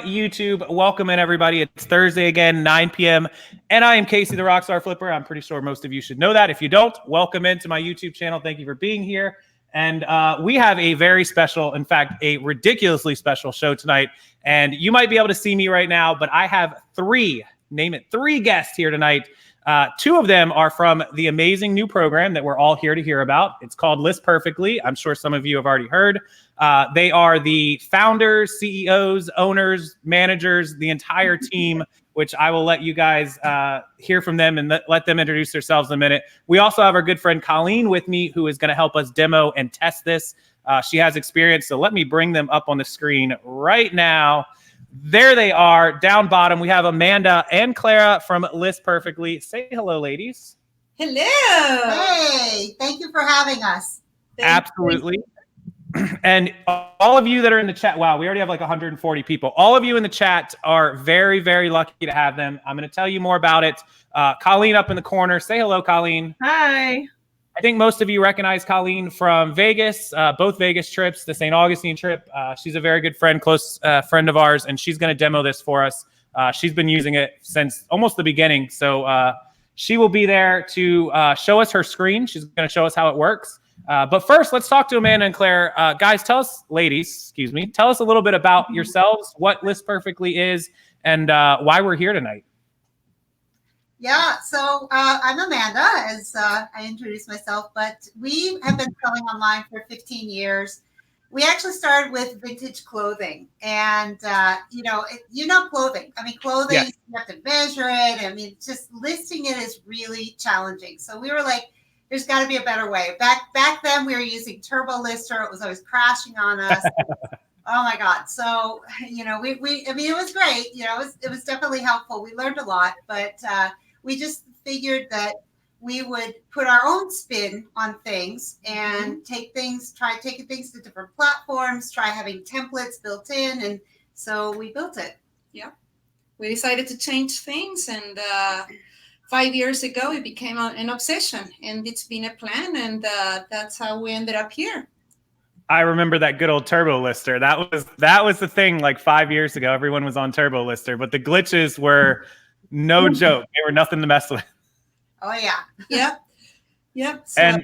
YouTube. Welcome in, everybody. It's Thursday again, 9 p.m. And I am Casey, the Rockstar Flipper. I'm pretty sure most of you should know that. If you don't, welcome into my YouTube channel. Thank you for being here. And we have a very special, in fact, a ridiculously special show tonight. And you might be able to see me right now, but I have three guests here tonight. Two of them are from the amazing new program that we're all here to hear about. It's called List Perfectly. I'm sure some of you have already heard. They are the founders, CEOs, owners, managers, the entire team, which I will let you guys hear from them and let them introduce themselves in a minute. We also have our good friend Colleen with me, who is going to help us demo and test this. She has experience, so let me bring them up on the screen right now. There they are, down bottom. We have Amanda and Clara from List Perfectly. Say hello, ladies. Hello. Hey, thank you for having us. Absolutely. And all of you that are in the chat, wow, we already have like 140 people. All of you in the chat are very, very lucky to have them. I'm going to tell you more about it. Colleen up in the corner. Say hello, Colleen. Hi. I think most of you recognize Colleen from Vegas, both Vegas trips, the St. Augustine trip. She's a very good friend, close friend of ours, and she's going to demo this for us. She's been using it since almost the beginning. So she will be there to show us her screen. She's going to show us how it works. But first, let's talk to Amanda and Claire. Guys, ladies, tell us a little bit about yourselves, what List Perfectly is, and why we're here tonight. Yeah, so I'm Amanda, as I introduced myself, but we have been selling online for 15 years. We actually started with vintage clothing, and clothing. I mean, clothing, yeah. You have to measure it. I mean, just listing it is really challenging. So we were like, there's got to be a better way. Back then, we were using Turbo Lister. It was always crashing on us. Oh my God. So, it was great. It was definitely helpful. We learned a lot, but we just figured that we would put our own spin on things and try taking things to different platforms, try having templates built in. And so we built it. Yeah. We decided to change things. And 5 years ago, it became an obsession. And it's been a plan. And that's how we ended up here. I remember that good old Turbo Lister. That was the thing like 5 years ago. Everyone was on Turbo Lister, but the glitches were no joke. They were nothing to mess with. Oh, yeah. Yep. So,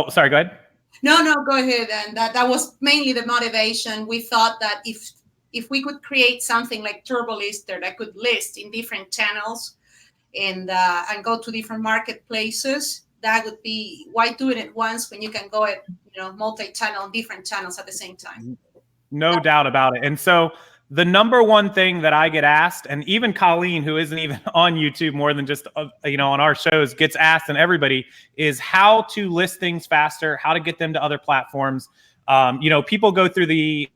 sorry, go ahead. No, go ahead. And that was mainly the motivation. We thought that if we could create something like Turbo Lister that could list in different channels and go to different marketplaces, that would be, why do it at once when you can go at multi-channel, different channels at the same time? No doubt about it. And so the number one thing that I get asked, and even Colleen, who isn't even on YouTube more than just on our shows, gets asked, and everybody, is how to list things faster, how to get them to other platforms. People go through the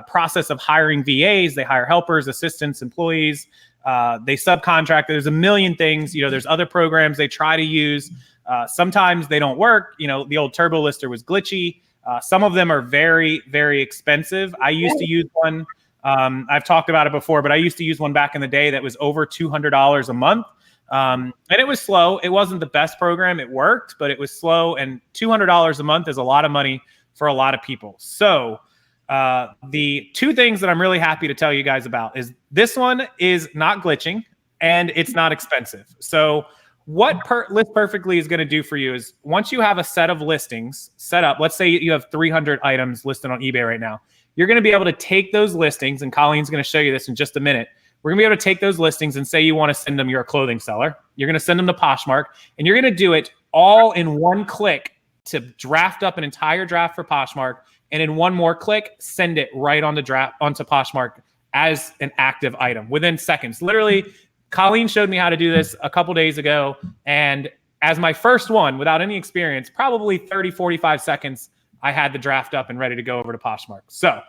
process of hiring VAs. They hire helpers, assistants, employees. They subcontract. There's a million things. There's other programs they try to use. Sometimes they don't work. The old Turbo Lister was glitchy. Some of them are very, very expensive. I used to use one. I've talked about it before, but I used to use one back in the day that was over $200 a month. And it was slow. It wasn't the best program. It worked, but it was slow. And $200 a month is a lot of money for a lot of people. So the two things that I'm really happy to tell you guys about is this one is not glitching and it's not expensive. So what List Perfectly is going to do for you is once you have a set of listings set up, let's say you have 300 items listed on eBay right now, you're going to be able to take those listings, and Colleen's going to show you this in just a minute. We're going to be able to take those listings and say you want to send them, you're a clothing seller. You're going to send them to Poshmark, and you're going to do it all in one click to draft up an entire draft for Poshmark, and in one more click, send it right onto Poshmark as an active item within seconds. Literally, Colleen showed me how to do this a couple days ago, and as my first one, without any experience, probably 30, 45 seconds, I had the draft up and ready to go over to Poshmark. So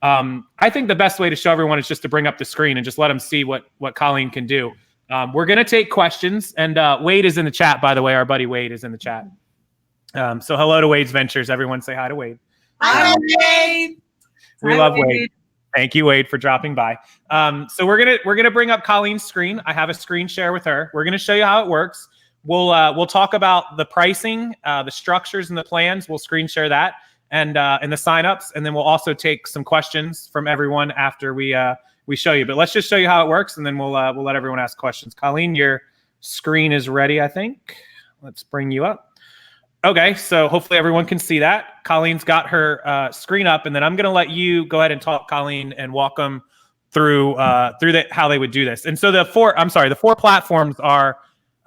I think the best way to show everyone is just to bring up the screen and just let them see what Colleen can do. We're going to take questions, and Wade is in the chat, by the way. Our buddy Wade is in the chat. So hello to Wade's Ventures. Everyone say hi to Wade. Hi, Wade. We love Wade. Thank you, Wade, for dropping by. So we're gonna bring up Colleen's screen. I have a screen share with her. We're gonna show you how it works. We'll talk about the pricing, the structures, and the plans. We'll screen share that and the signups, and then we'll also take some questions from everyone after we we show you. But let's just show you how it works, and then we'll let everyone ask questions. Colleen, your screen is ready, I think. Let's bring you up. Okay, so hopefully everyone can see that. Colleen's got her screen up, and then I'm going to let you go ahead and talk, Colleen, and walk them through how they would do this. And so the four platforms are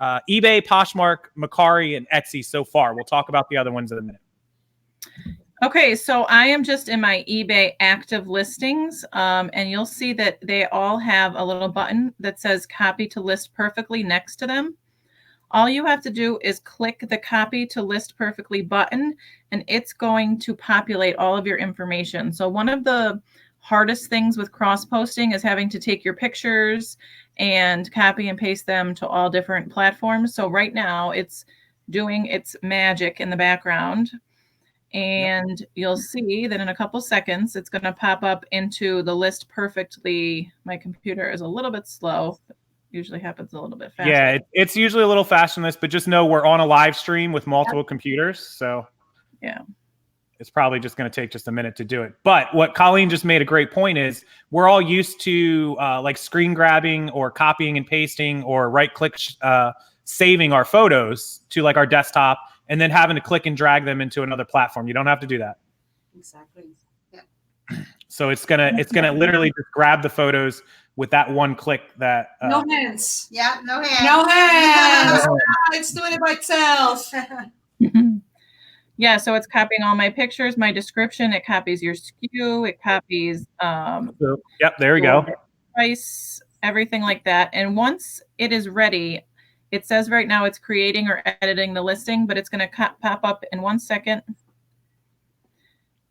eBay, Poshmark, Mercari, and Etsy so far. We'll talk about the other ones in a minute. Okay, so I am just in my eBay active listings, and you'll see that they all have a little button that says copy to list perfectly next to them. All you have to do is click the copy to list perfectly button, and it's going to populate all of your information. So one of the hardest things with cross-posting is having to take your pictures and copy and paste them to all different platforms. So right now it's doing its magic in the background. And you'll see that in a couple seconds, it's going to pop up into the list perfectly. My computer is a little bit slow. Usually happens a little bit faster. Yeah, it's usually a little faster than this, but just know we're on a live stream with multiple computers. So yeah, it's probably just going to take just a minute to do it. But what Colleen just made a great point is we're all used to like screen grabbing or copying and pasting or right click saving our photos to like our desktop and then having to click and drag them into another platform. You don't have to do that. Exactly. Yeah. So it's gonna literally just grab the photos with that one click. That no hands. Yeah, no hands. No hands. It's doing it by itself. Yeah, so it's copying all my pictures, my description. It copies your SKU. It copies. Yep, there we go. Price, everything like that. And once it is ready, it says right now it's creating or editing the listing, but it's going to pop up in 1 second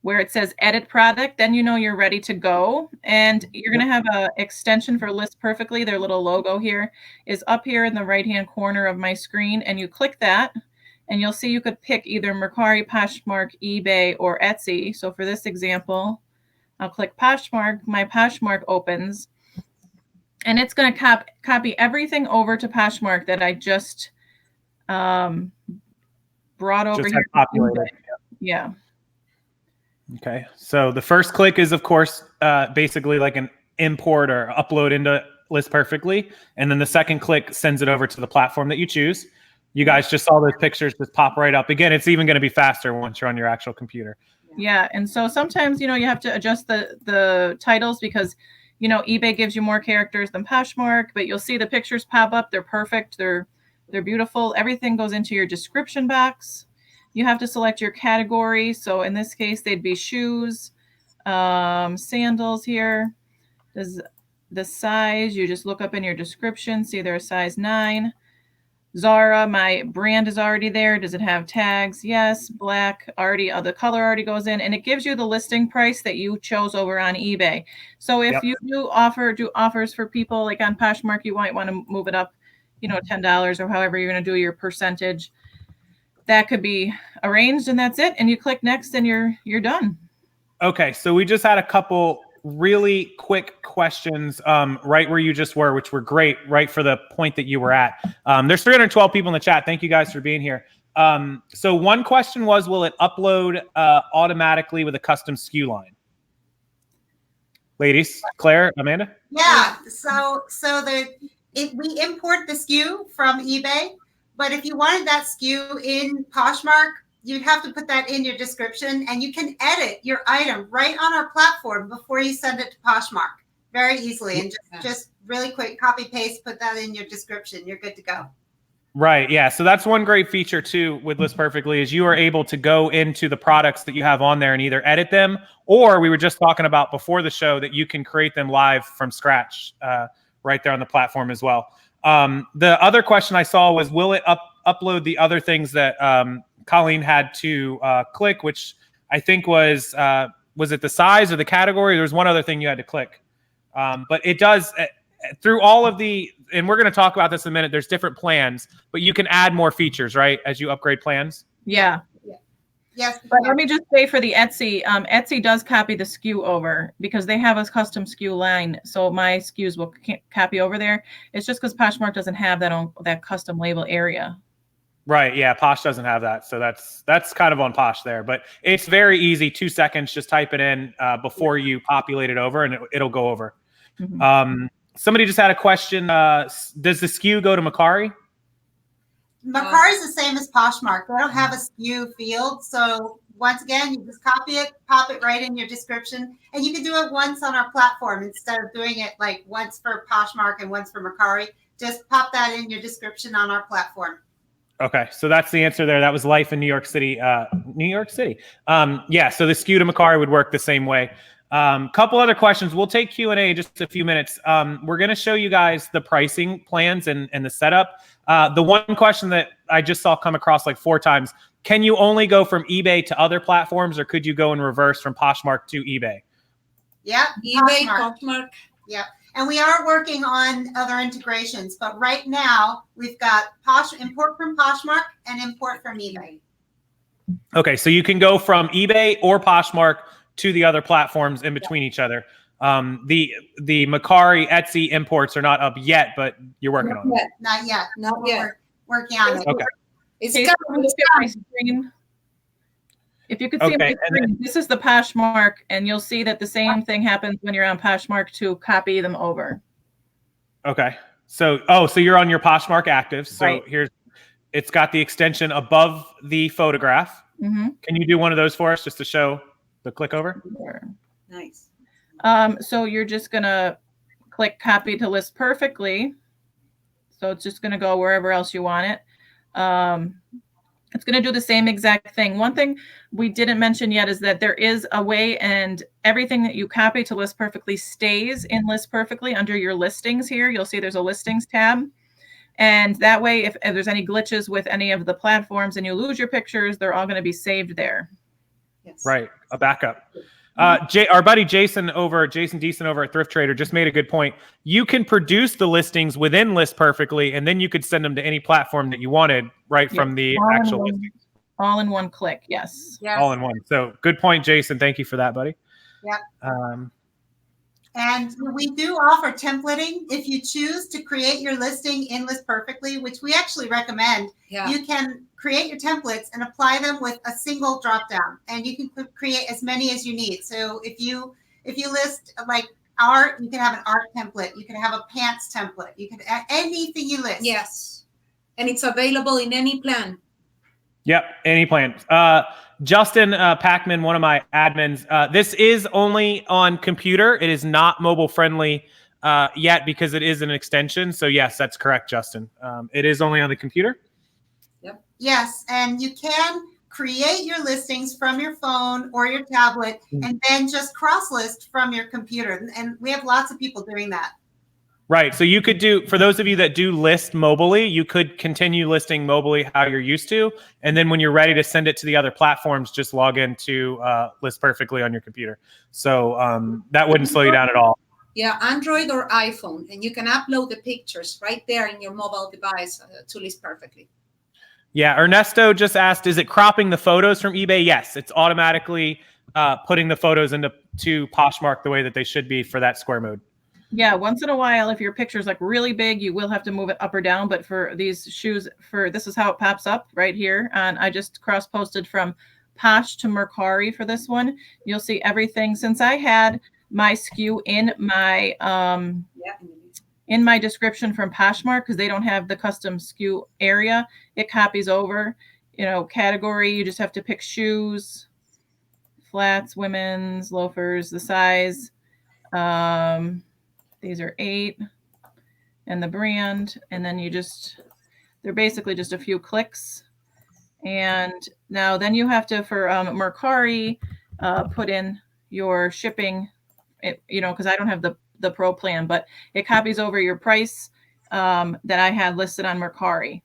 where it says edit product. Then you know you're ready to go. And you're going to have an extension for List Perfectly. Their little logo here is up here in the right-hand corner of my screen. And you click that, and you'll see you could pick either Mercari, Poshmark, eBay, or Etsy. So for this example, I'll click Poshmark. My Poshmark opens. And it's going to copy everything over to Poshmark that I just brought over just here. Populated. Yeah. Okay. So the first click is, of course, basically like an import or upload into List Perfectly. And then the second click sends it over to the platform that you choose. You guys just saw those pictures just pop right up. Again, it's even going to be faster once you're on your actual computer. Yeah. And so sometimes, you have to adjust the titles because eBay gives you more characters than Poshmark, but you'll see the pictures pop up. They're perfect. They're beautiful. Everything goes into your description box. You have to select your category. So in this case, they'd be shoes, sandals here. Does the size, you just look up in your description, see they're a size 9. Zara, my brand is already there. Does it have tags? Yes. Black, already, the color already goes in, and it gives you the listing price that you chose over on eBay. So if you do offers for people like on Poshmark, you might want to move it up, $10 or however you're going to do your percentage. That could be arranged, and that's it. And you click next, and you're done. Okay, so we just had a couple really quick questions right where you just were, which were great, right for the point that you were at. There's 312 people in the chat. Thank you guys for being here. So one question was, will it upload automatically with a custom SKU line? Ladies, Claire, Amanda? Yeah, so we import the SKU from eBay, but if you wanted that SKU in Poshmark, you'd have to put that in your description, and you can edit your item right on our platform before you send it to Poshmark very easily. And just really quick, copy paste, put that in your description. You're good to go. Right. Yeah. So that's one great feature too with List Perfectly is you are able to go into the products that you have on there and either edit them, or we were just talking about before the show that you can create them live from scratch right there on the platform as well. The other question I saw was, will it upload the other things that Colleen had to click, which I think was it the size or the category? There was one other thing you had to click. But it does through all of the, and we're going to talk about this in a minute, there's different plans, but you can add more features, right, as you upgrade plans? Yeah. Yes. But let me just say for the Etsy, Etsy does copy the SKU over because they have a custom SKU line. So my SKUs will copy over there. It's just because Poshmark doesn't have that custom label area. Right. Yeah. Posh doesn't have that. So that's kind of on Posh there, but it's very easy. 2 seconds. Just type it in before you populate it over and it'll go over. Mhm. Somebody just had a question. Does the SKU go to Mercari? Mercari is the same as Poshmark. They don't have a SKU field. So once again, you just copy it, pop it right in your description. And you can do it once on our platform instead of doing it like once for Poshmark and once for Mercari. Just pop that in your description on our platform. Okay, so that's the answer there. That was life in New York City. New York City. Yeah, so the SKU to Mercari would work the same way. Couple other questions. We'll take Q&A in just a few minutes. We're going to show you guys the pricing plans and the setup. The one question that I just saw come across like 4 times, can you only go from eBay to other platforms, or could you go in reverse from Poshmark to eBay? Yeah, eBay, Poshmark. Yeah, and we are working on other integrations, but right now we've got import from Poshmark and import from eBay. Okay, so you can go from eBay or Poshmark to the other platforms in between each other. The Mercari, Etsy imports are not up yet, but you're working on it. Not yet. Not yet. We're working on it. Okay. It's Okay, coming. look It's at my coming. screen. If you could see Okay, my and screen, this is the Poshmark, and you'll see that the same thing happens when you're on Poshmark to copy them over. Okay. So, so you're on your Poshmark active. So Right. it's got the extension above the photograph. Mm-hmm. Can you do one of those for us just to show the click over? Nice. So you're just gonna click copy to list perfectly. So it's just gonna go wherever else you want it. It's gonna do the same exact thing. One thing we didn't mention yet is that there is a way, and everything that you copy to list perfectly stays in list perfectly under your listings here. You'll see there's a listings tab. And that way, if there's any glitches with any of the platforms and you lose your pictures, they're all going to be saved there. Yes. Right. A backup. Our buddy Jason Deason over at Thrift Trader just made a good point. You can produce the listings within List Perfectly, and then you could send them to any platform that you wanted right from the actual listing. All in one click. Yes. All in one. So good point, Jason. Thank you for that, buddy. Yep. And we do offer templating. If you choose to create your listing in List Perfectly, which we actually recommend, you can create your templates and apply them with a single dropdown, and you can create as many as you need. So if you list like art, you can have an art template. You can have a pants template. You can add anything you list. Yes, and it's available in any plan. Yep, any plan. Justin Packman, one of my admins, this is only on computer. It is not mobile friendly yet because it is an extension. So yes, that's correct, Justin. It is only on the computer. Yep. Yes, and you can create your listings from your phone or your tablet and then just cross list from your computer. And we have lots of people doing that. Right. So you could do, for those of you that do list mobily, you could continue listing mobily how you're used to. And then when you're ready to send it to the other platforms, just log into List Perfectly on your computer. So that wouldn't slow you down at all. Yeah, Android or iPhone. And you can upload the pictures right there in your mobile device to List Perfectly. Yeah. Ernesto just asked, is it cropping the photos from eBay? Yes. It's automatically putting the photos into Poshmark the way that they should be for that square mode. Yeah, once in a while, if your picture is like really big, you will have to move it up or down. But for these shoes, this is how it pops up right here. And I just cross-posted from Posh to Mercari for this one. You'll see everything. Since I had my SKU in my description from Poshmark, because they don't have the custom SKU area, it copies over. Category, you just have to pick shoes, flats, women's, loafers, the size. These are 8 and the brand. And then they're basically just a few clicks. And now then you have to, for Mercari, put in your shipping, because I don't have the pro plan, but it copies over your price that I had listed on Mercari.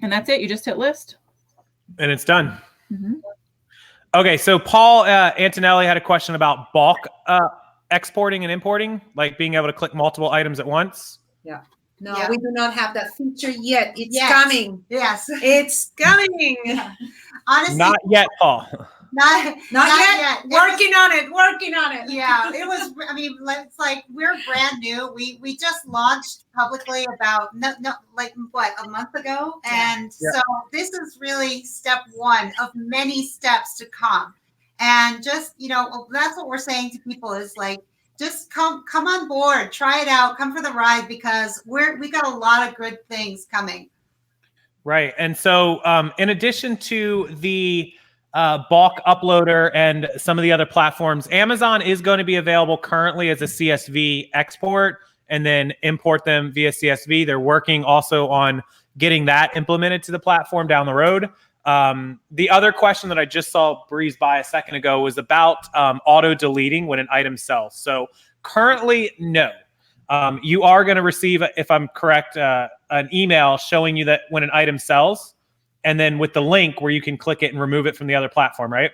And that's it. You just hit list. And it's done. Mm-hmm. Okay. So Paul Antonelli had a question about bulk exporting and importing, like being able to click multiple items at once. Yeah. No, we do not have that feature yet. It's coming. Yes. It's coming. Yeah. Honestly, not yet, Paul. Not yet. Working on it. Yeah, it was. I mean, it's like we're brand new. We just launched publicly about a month ago, and so this is really step one of many steps to come. And just that's what we're saying to people is like, just come on board, try it out, come for the ride, because we got a lot of good things coming. Right. And so in addition to the bulk uploader and some of the other platforms, Amazon is going to be available currently as a CSV export and then import them via CSV. They're working also on getting that implemented to the platform down the road. The other question that I just saw breeze by a second ago was about auto deleting when an item sells. So currently, no. You are going to receive, if I'm correct, an email showing you that when an item sells, and then with the link where you can click it and remove it from the other platform, right?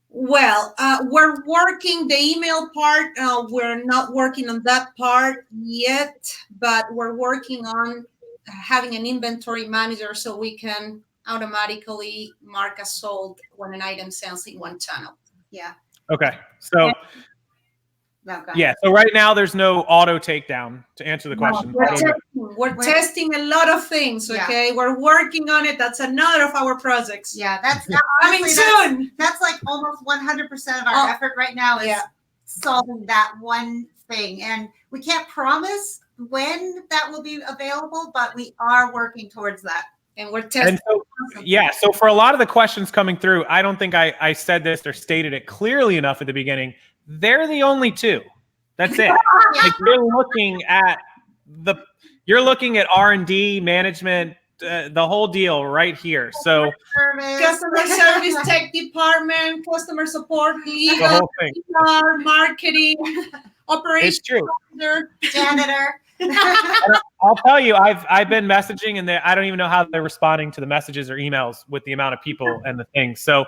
Well, we're working the email part. We're not working on that part yet, but we're working on having an inventory manager so we can automatically mark as sold when an item sells in one channel. Yeah. Okay. So yeah. So right now there's no auto takedown to answer the question. We're testing a lot of things. Okay. Yeah. We're working on it. That's another of our projects. Yeah. That's coming soon. That's like almost 100% of our effort right now is solving that one thing. And we can't promise when that will be available, but we are working towards that. And we're testing. And so for a lot of the questions coming through, I don't think I said this or stated it clearly enough at the beginning. They're the only two. That's it. Like you're looking at R&D, management, the whole deal right here. So customer service, tech department, customer support, legal, PR, marketing, operations, it's true. Janitor. I'll tell you, I've been messaging, and I don't even know how they're responding to the messages or emails with the amount of people and the things. So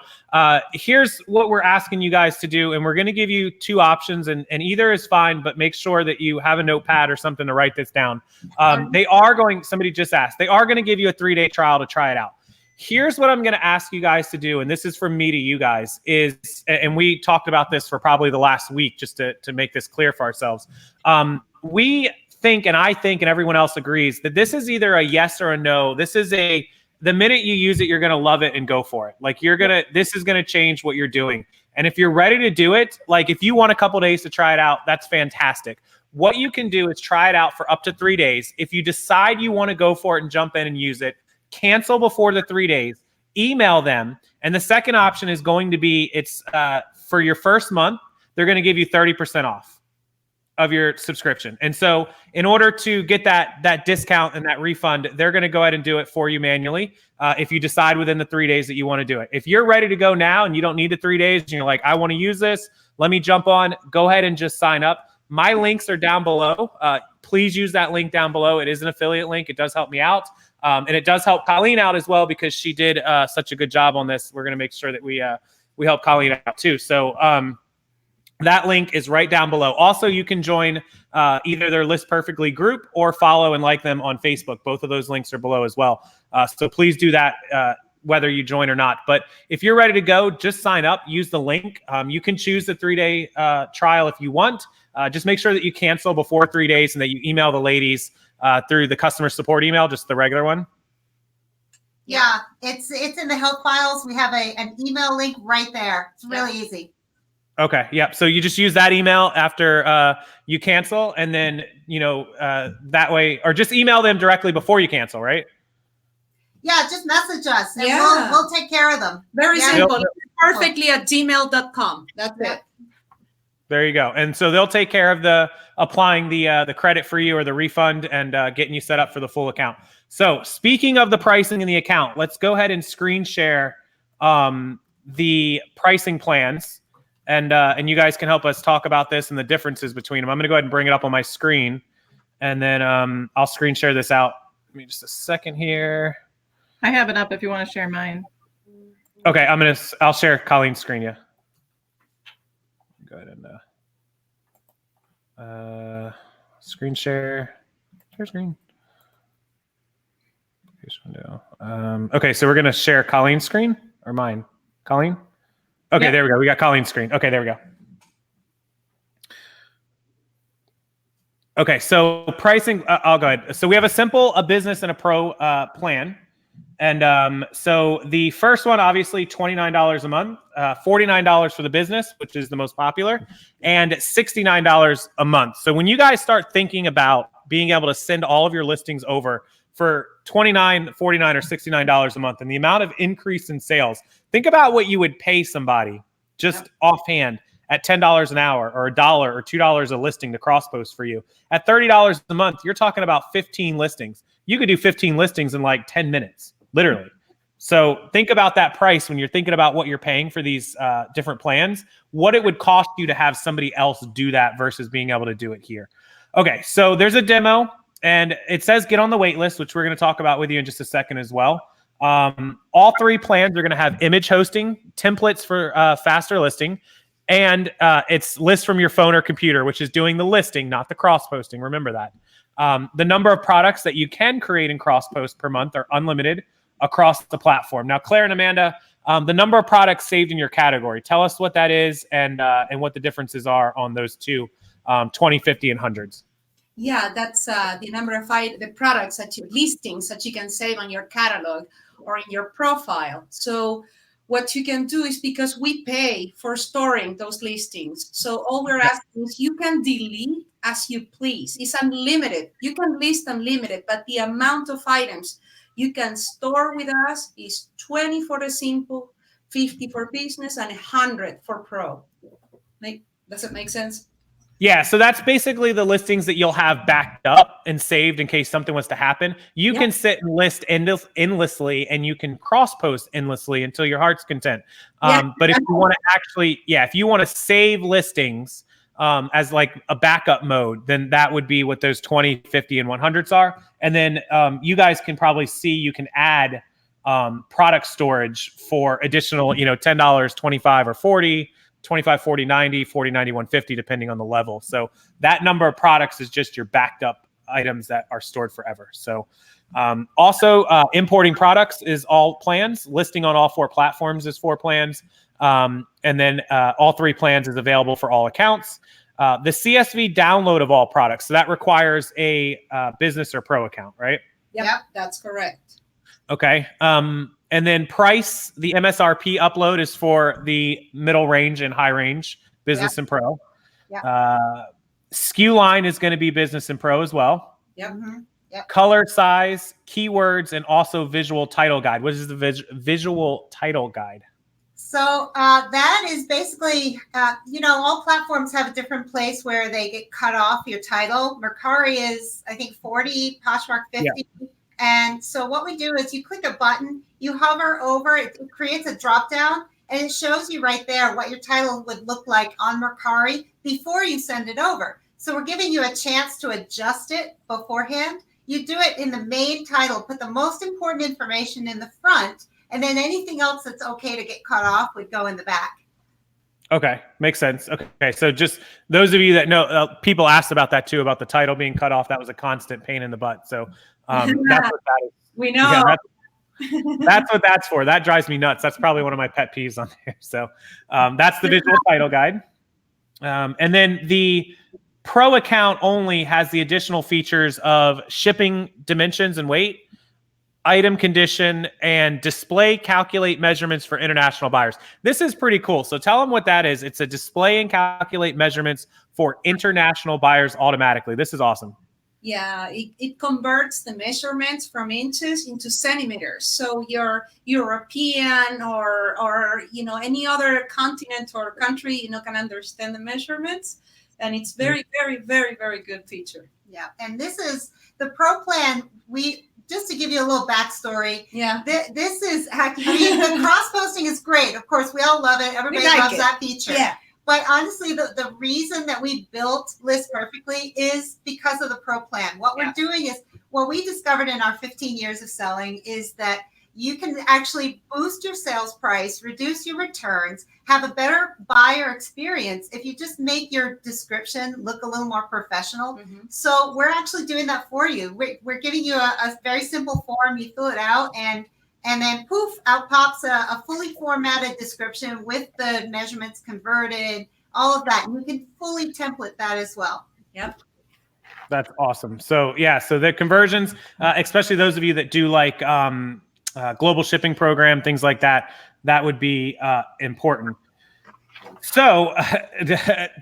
here's what we're asking you guys to do, and we're going to give you two options, and either is fine, but make sure that you have a notepad or something to write this down. Somebody just asked, they are going to give you a 3-day trial to try it out. Here's what I'm going to ask you guys to do, and this is from me to you guys, and we talked about this for probably the last week just to make this clear for ourselves. We think, and I think, and everyone else agrees, that this is either a yes or a no. This is the minute you use it, you're going to love it and go for it. Like this is going to change what you're doing. And if you're ready to do it, like if you want a couple days to try it out, that's fantastic. What you can do is try it out for up to 3 days. If you decide you want to go for it and jump in and use it, cancel before the 3 days, email them. And the second option is going to be, it's for your first month, they're going to give you 30% off of your subscription. And so in order to get that discount and that refund, they're going to go ahead and do it for you manually if you decide within the 3 days that you want to do it. If you're ready to go now and you don't need the 3 days and you're like, I want to use this, let me jump on, go ahead and just sign up. My links are down below. Please use that link down below. It is an affiliate link. It does help me out. And it does help Colleen out as well because she did such a good job on this. We're going to make sure that we help Colleen out too. So that link is right down below. Also, you can join either their List Perfectly group or follow and like them on Facebook. Both of those links are below as well. So please do that whether you join or not. But if you're ready to go, just sign up, use the link. You can choose the 3-day trial if you want. Just make sure that you cancel before 3 days and that you email the ladies through the customer support email, just the regular one. Yeah, it's in the help files. We have an email link right there. It's really easy. Okay. Yep. So you just use that email after you cancel, and then that way, or just email them directly before you cancel, right? Yeah, just message us, and we'll take care of them. Very simple. perfectly@gmail.com. That's it. There you go. And so they'll take care of applying the credit for you or the refund and getting you set up for the full account. So speaking of the pricing and the account, let's go ahead and screen share the pricing plans. And you guys can help us talk about this and the differences between them. I'm going to go ahead and bring it up on my screen, and then I'll screen share this out. Give me just a second here. I have it up if you want to share mine. Okay, I'll share Colleen's screen. Yeah. Go ahead and screen share. Share screen. Okay, so we're going to share Colleen's screen or mine. Colleen. Okay, There we go. We got Colleen's screen. Okay, there we go. Okay, so pricing, I'll go ahead. So we have a business and a pro plan. And so the first one, obviously $29 a month, $49 for the business, which is the most popular, and $69 a month. So when you guys start thinking about being able to send all of your listings over for $29, $49, or $69 a month, and the amount of increase in sales, think about what you would pay somebody just offhand at $10 an hour or $1 or $2 a listing to cross post for you. At $30 a month, you're talking about 15 listings. You could do 15 listings in like 10 minutes. Literally. So think about that price when you're thinking about what you're paying for these different plans, what it would cost you to have somebody else do that versus being able to do it here. Okay, so there's a demo and it says get on the wait list, which we're going to talk about with you in just a second as well. All three plans are going to have image hosting, templates for faster listing, and it's list from your phone or computer, which is doing the listing, not the cross posting. Remember that. The number of products that you can create and cross post per month are unlimited across the platform. Now, Claire and Amanda, the number of products saved in your category. Tell us what that is and what the differences are on those two, 20, 50, and hundreds. Yeah, that's the number of the products that you listings that you can save on your catalog or in your profile. So what you can do is, because we pay for storing those listings, so all we're asking is you can delete as you please. It's unlimited. You can list unlimited, but the amount of items you can store with us is 20 for the simple, 50 for business, and 100 for pro. Does it make sense? Yeah, so that's basically the listings that you'll have backed up and saved in case something was to happen. You can sit and list endlessly, and you can cross post endlessly until your heart's content. But if you want to actually, if you want to save listings as like a backup mode, then that would be what those 20, 50, and 100s are. And then you guys can probably see you can add product storage for additional, $10, 25, or 40. 25, 40, 90, 40, 90, 150, depending on the level. So that number of products is just your backed up items that are stored forever. So also importing products is all plans. Listing on all 4 platforms is 4 plans. And then all 3 plans is available for all accounts. The CSV download of all products. So that requires a business or pro account, right? Yep, that's correct. Okay. And then price, the MSRP upload is for the middle range and high range, business and pro. SKU line is going to be business and pro as well. Color, size, keywords, and also visual title guide. What is the visual title guide? So that is basically, all platforms have a different place where they get cut off your title. Mercari is, I think, 40, Poshmark 50. Yeah. And so what we do is you click a button, you hover over, it creates a drop down, and it shows you right there what your title would look like on Mercari before you send it over. So we're giving you a chance to adjust it beforehand. You do it in the main title, put the most important information in the front, and then anything else that's okay to get cut off would go in the back. Okay, makes sense. Okay, so just those of you that know, people asked about that too, about the title being cut off. That was a constant pain in the butt. So that's what that is. We know. Yeah, that's what that's for. That drives me nuts. That's probably one of my pet peeves on there. So that's the visual title guide. And then the pro account only has the additional features of shipping dimensions and weight, item condition, and display calculate measurements for international buyers. This is pretty cool. So tell them what that is. It's a display and calculate measurements for international buyers automatically. This is awesome. Yeah, it converts the measurements from inches into centimeters. So your European or any other continent or country can understand the measurements, and it's very, very, very, very good feature. Yeah, and this is the pro plan. Just to give you a little backstory, this is actually, the cross posting is great. Of course, we all love it. Everybody loves that feature. Yeah. But honestly, the reason that we built List Perfectly is because of the pro plan. What we're doing is, what we discovered in our 15 years of selling is that you can actually boost your sales price, reduce your returns, have a better buyer experience if you just make your description look a little more professional. Mm-hmm. So we're actually doing that for you. We're giving you a very simple form. You fill it out, and then poof, out pops a fully formatted description with the measurements converted, all of that. And you can fully template that as well. Yep. That's awesome. So so the conversions, especially those of you that do like global shipping program, things like that. That would be important. So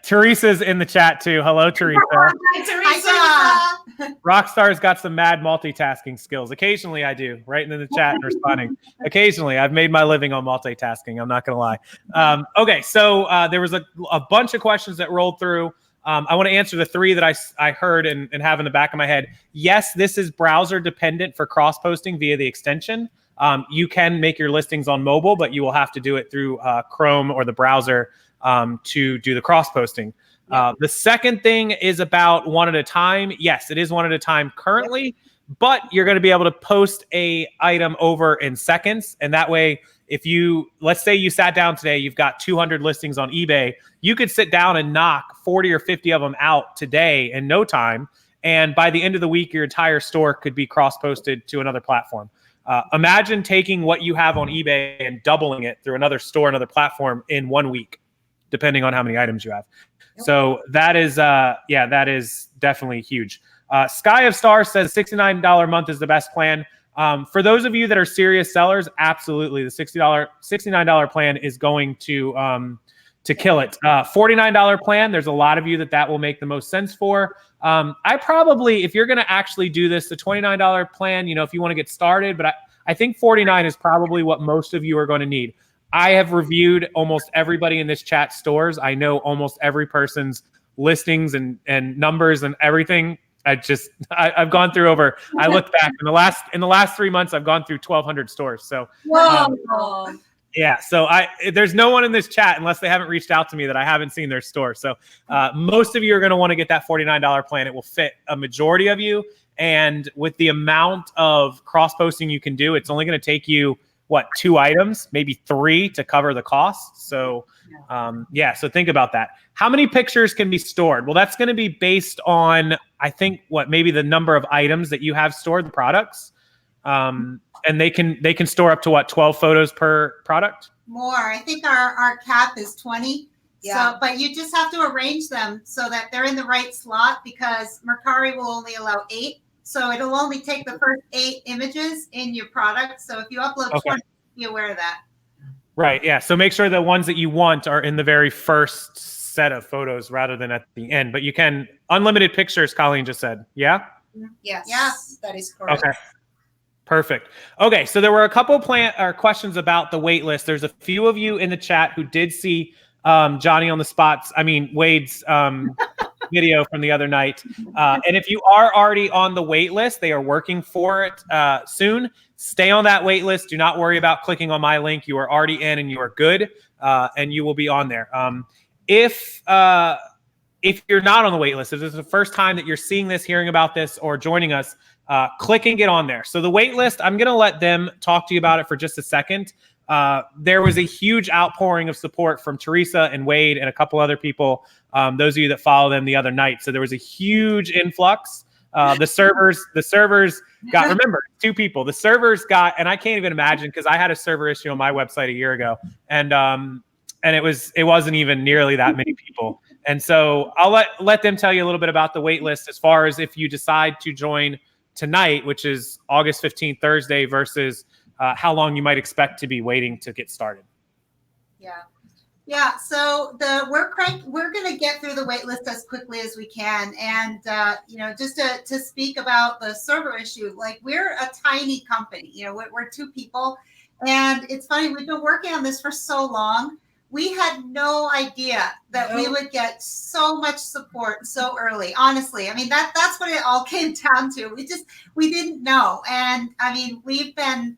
Teresa's in the chat too. Hello, Teresa. Hi, Teresa. Rockstar's got some mad multitasking skills. Occasionally I do, writing in the chat and responding. Occasionally, I've made my living on multitasking. I'm not going to lie. Okay, so there was a bunch of questions that rolled through. I want to answer the three that I heard and have in the back of my head. Yes, this is browser dependent for cross-posting via the extension. You can make your listings on mobile, but you will have to do it through Chrome or the browser to do the cross-posting. The second thing is about one at a time. Yes, it is one at a time currently, but you're going to be able to post a item over in seconds. And that way, if you, let's say you sat down today, you've got 200 listings on eBay, you could sit down and knock 40 or 50 of them out today in no time. And by the end of the week, your entire store could be cross-posted to another platform. Imagine taking what you have on eBay and doubling it through another store, another platform in 1 week, depending on how many items you have. So that is, that is definitely huge. Sky of Stars says $69 a month is the best plan. For those of you that are serious sellers, absolutely. The $69 plan is going to kill it. $49 plan, there's a lot of you that will make the most sense for. I probably, if you're going to actually do this, the $29 plan, if you want to get started, but I think $49 is probably what most of you are going to need. I have reviewed almost everybody in this chat stores. I know almost every person's listings and numbers and everything. I've gone through I looked back in the last 3 months, I've gone through 1,200 stores. So, yeah. So there's no one in this chat, unless they haven't reached out to me, that I haven't seen their store. So most of you are going to want to get that $49 plan. It will fit a majority of you. And with the amount of cross-posting you can do, it's only going to take you, 2 items, maybe 3 to cover the cost. So so think about that. How many pictures can be stored? Well, that's going to be based on, I think, maybe the number of items that you have stored, the products. And they can store up to 12 photos per product? More. I think our cap is 20. Yeah. So, but you just have to arrange them so that they're in the right slot, because Mercari will only allow 8. So it'll only take the first 8 images in your product. So if you upload 20, be aware of that. Right. Yeah. So make sure the ones that you want are in the very first set of photos rather than at the end. But you can unlimited pictures, Colleen just said. Yeah? Yes. Yeah. That is correct. Okay. Perfect. Okay. So there were a couple questions about the wait list. There's a few of you in the chat who did see Johnny on the spots. Wade's video from the other night. And if you are already on the wait list, they are working for it soon. Stay on that wait list. Do not worry about clicking on my link. You are already in and you are good, and you will be on there. If you're not on the wait list, if this is the first time that you're seeing this, hearing about this, or joining us, click and get on there. So the wait list, I'm going to let them talk to you about it for just a second. There was a huge outpouring of support from Teresa and Wade and a couple other people, those of you that follow them the other night. So there was a huge influx. The servers got, remember, 2 people. The servers got, and I can't even imagine, because I had a server issue on my website a year ago, and it wasn't even nearly that many people. And so I'll let them tell you a little bit about the wait list as far as if you decide to join tonight, which is August 15th, Thursday, versus how long you might expect to be waiting to get started. Yeah. So we're going to get through the wait list as quickly as we can. And, just to speak about the server issue, we're a tiny company, we're 2 people. And it's funny, we've been working on this for so long. We had no idea that we would get so much support so early. Honestly, that's what it all came down to. We didn't know. And we've been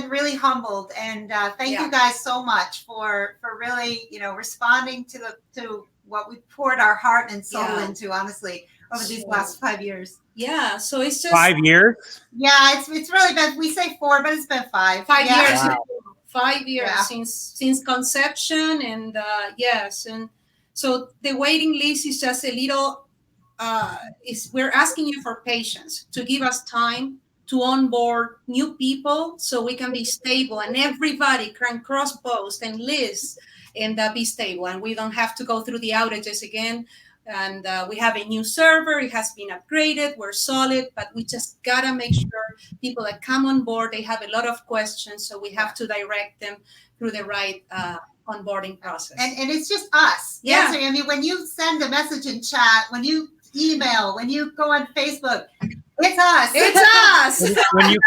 really humbled, and thank you guys so much for really, responding to what we poured our heart and soul into, honestly, over these last 5 years. Yeah. So it's just 5 years. Yeah. It's really been, we say 4, but it's been 5. 5 years. Wow. 5 years since conception. And yes. And so the waiting list is just a little, we're asking you for patience, to give us time to onboard new people so we can be stable, and everybody can cross post and list and be stable, and we don't have to go through the outages again. And we have a new server. It has been upgraded. We're solid, but we just gotta make sure people that come on board, they have a lot of questions, so we have to direct them through the right onboarding process. And it's just us. Yeah. Yes, I mean, when you send a message in chat, when you email, when you go on Facebook, it's us. It's us. when you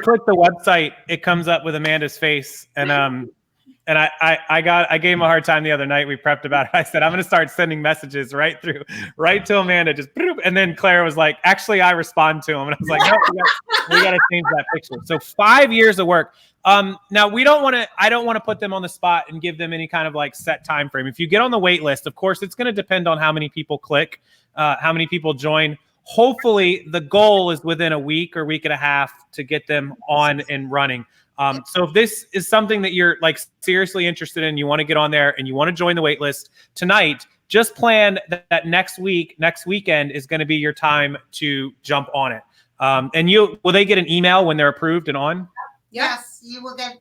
click the website, it comes up with Amanda's face, and I gave him a hard time the other night. We prepped about it. I said, I'm going to start sending messages right to Amanda, just boop. And then Claire was like, actually, I respond to him. And I was like, no, we got to change that picture. So 5 years of work. Now I don't want to put them on the spot and give them any kind of like set time frame. If you get on the wait list, of course, it's going to depend on how many people click, how many people join. Hopefully the goal is within a week or week and a half to get them on and running. So if this is something that you're like seriously interested in, you want to get on there and you want to join the wait list tonight, just plan that next weekend is going to be your time to jump on it. And will they get an email when they're approved and on? Yes, you will get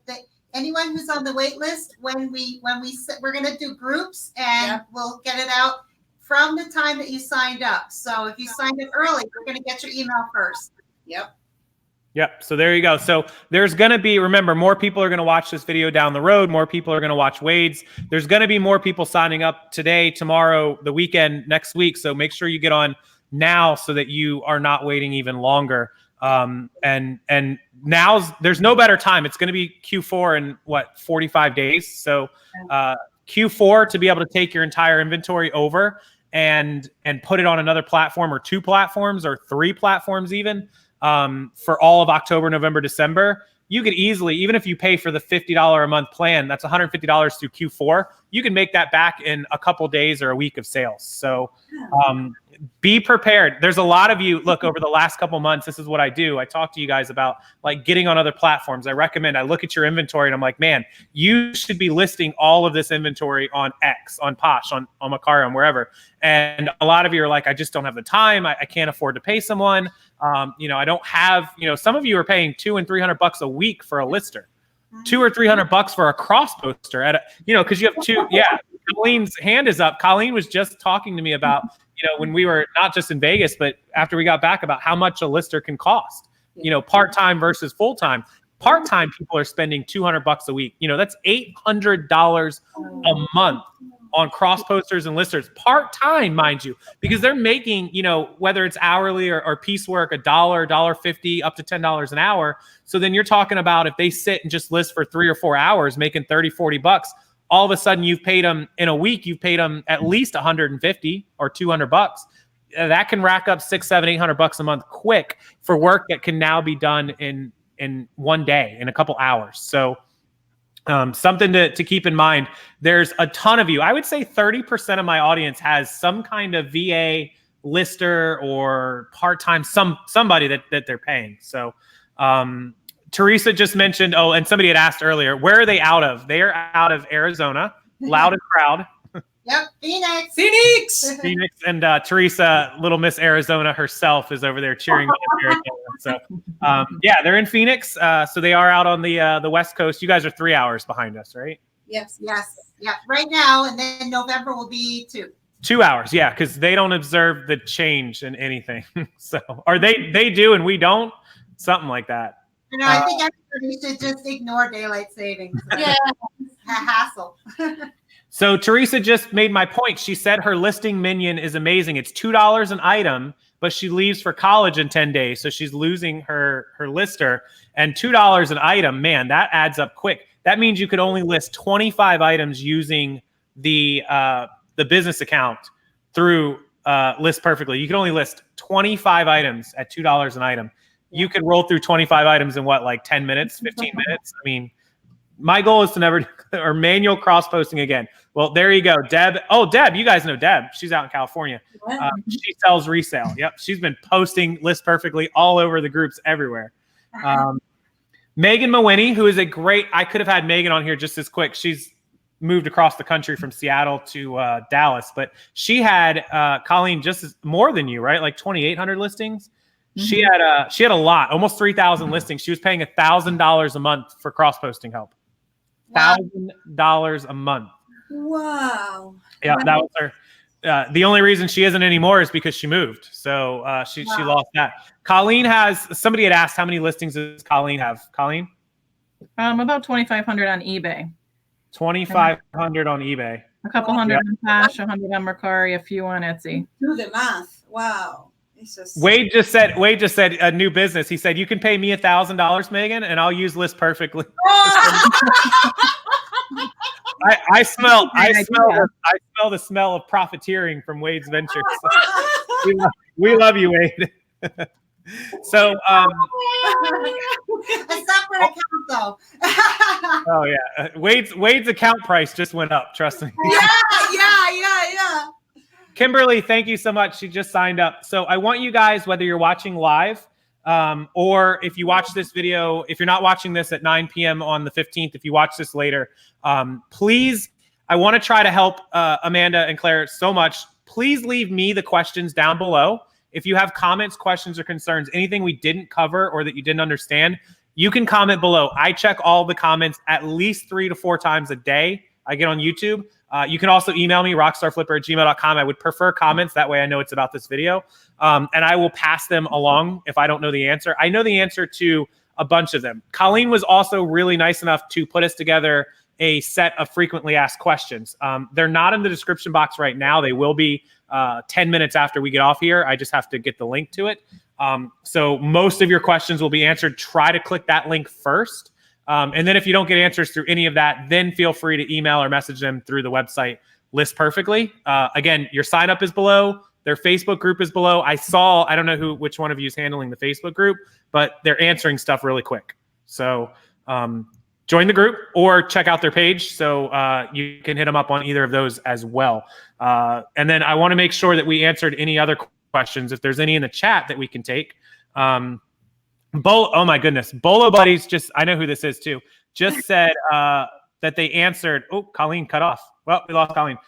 anyone who's on the wait list when we're going to do groups, and we'll get it out from the time that you signed up. So if you signed up early, we're going to get your email first. Yep. So there you go. So there's going to be, remember, more people are going to watch this video down the road. More people are going to watch Wade's. There's going to be more people signing up today, tomorrow, the weekend, next week. So make sure you get on now so that you are not waiting even longer. And there's no better time. It's going to be Q4 in 45 days. So Q4 to be able to take your entire inventory over and put it on another platform or 2 platforms or 3 platforms even. For all of October, November, December, you could easily, even if you pay for the $50 a month plan, that's $150 through Q4. You can make that back in a couple days or a week of sales. So be prepared. There's a lot of you, look, over the last couple months, this is what I do. I talk to you guys about like getting on other platforms. I look at your inventory and I'm like, man, you should be listing all of this inventory on X, on Posh, on Mercari, on wherever. And a lot of you are like, I just don't have the time. I can't afford to pay someone. I don't have, some of you are paying $200 and $300 a week for a lister, $200 or $300 for a cross poster because you have 2. Yeah. Colleen's hand is up. Colleen was just talking to me about, when we were not just in Vegas, but after we got back, about how much a lister can cost, part-time versus full-time. Part-time people are spending $200 a week. That's $800 a month on cross posters and listers, part-time, mind you, because they're making, whether it's hourly or piecework, $1, $1.50, up to $10 an hour. So then you're talking about if they sit and just list for 3 or 4 hours, making $30, $40, all of a sudden you've paid them in a week, you've paid them at least $150 or $200. That can rack up $600, $700, $800 a month quick for work that can now be done in one day, in a couple hours. So something to keep in mind. There's a ton of you. I would say 30% of my audience has some kind of VA, lister, or part-time, somebody that they're paying. So Teresa just mentioned, and somebody had asked earlier, where are they out of? They are out of Arizona, loud and proud. Yep, Phoenix. Phoenix, and Teresa, little Miss Arizona herself, is over there cheering on Arizona. So, they're in Phoenix. So they are out on the West Coast. You guys are 3 hours behind us, right? Yes. Yeah, right now, and then November will be 2. 2 hours, yeah, because they don't observe the change in anything. So, or they do and we don't, something like that. I think everybody should just ignore daylight savings. Yeah, a hassle. So Teresa just made my point. She said her listing minion is amazing. It's $2 an item, but she leaves for college in 10 days. So she's losing her lister. And $2 an item, man, that adds up quick. That means you could only list 25 items using the business account through List Perfectly. You can only list 25 items at $2 an item. You could roll through 25 items in 10 minutes, 15 minutes? I mean, my goal is to never or manual cross posting again. Well, there you go. Deb. Oh, Deb, you guys know Deb. She's out in California. She sells resale. Yep. She's been posting List Perfectly all over the groups everywhere. Megan Mawiney, who is I could have had Megan on here just as quick. She's moved across the country from Seattle to Dallas, but she had Colleen more than you, right? Like 2,800 listings. Mm-hmm. She had a lot, almost 3,000 listings. She was paying $1,000 a month for cross posting help. $1,000 a month. Wow. Yeah, that was her. The only reason she isn't anymore is because she moved. So she lost that. Colleen somebody had asked how many listings does Colleen have? Colleen? About 2,500 on eBay. 2,500 on eBay. A couple hundred on Posh, 100 on Mercari, a few on Etsy. Do the math. Wow. It's just... Wade just said a new business. He said, you can pay me $1,000, Megan, and I'll use List Perfectly. I smell the smell of profiteering from Wade's ventures. We love you, Wade. So a separate account though. Oh yeah. Wade's account price just went up, trust me. Yeah. Kimberly, thank you so much. She just signed up. So I want you guys, whether you're watching live or if you watch this video, if you're not watching this at 9 p.m. on the 15th, if you watch this later, please, I want to try to help Amanda and Claire so much. Please leave me the questions down below. If you have comments, questions, or concerns, anything we didn't cover or that you didn't understand, you can comment below. I check all the comments at least 3 to 4 times a day. I get on YouTube. You can also email me, rockstarflipper@gmail.com. I would prefer comments. That way I know it's about this video. And I will pass them along if I don't know the answer. I know the answer to a bunch of them. Colleen was also really nice enough to put us together a set of frequently asked questions. They're not in the description box right now. They will be 10 minutes after we get off here. I just have to get the link to it. So most of your questions will be answered. Try to click that link first. And then if you don't get answers through any of that, then feel free to email or message them through the website List Perfectly. Again, your sign up is below. Their Facebook group is below. I don't know which one of you is handling the Facebook group, but they're answering stuff really quick. So join the group or check out their page. So you can hit them up on either of those as well. And then I want to make sure that we answered any other questions. If there's any in the chat that we can take. Oh my goodness. Bolo Buddies I know who this is too, just said that they answered. Oh, Colleen cut off. Well, we lost Colleen.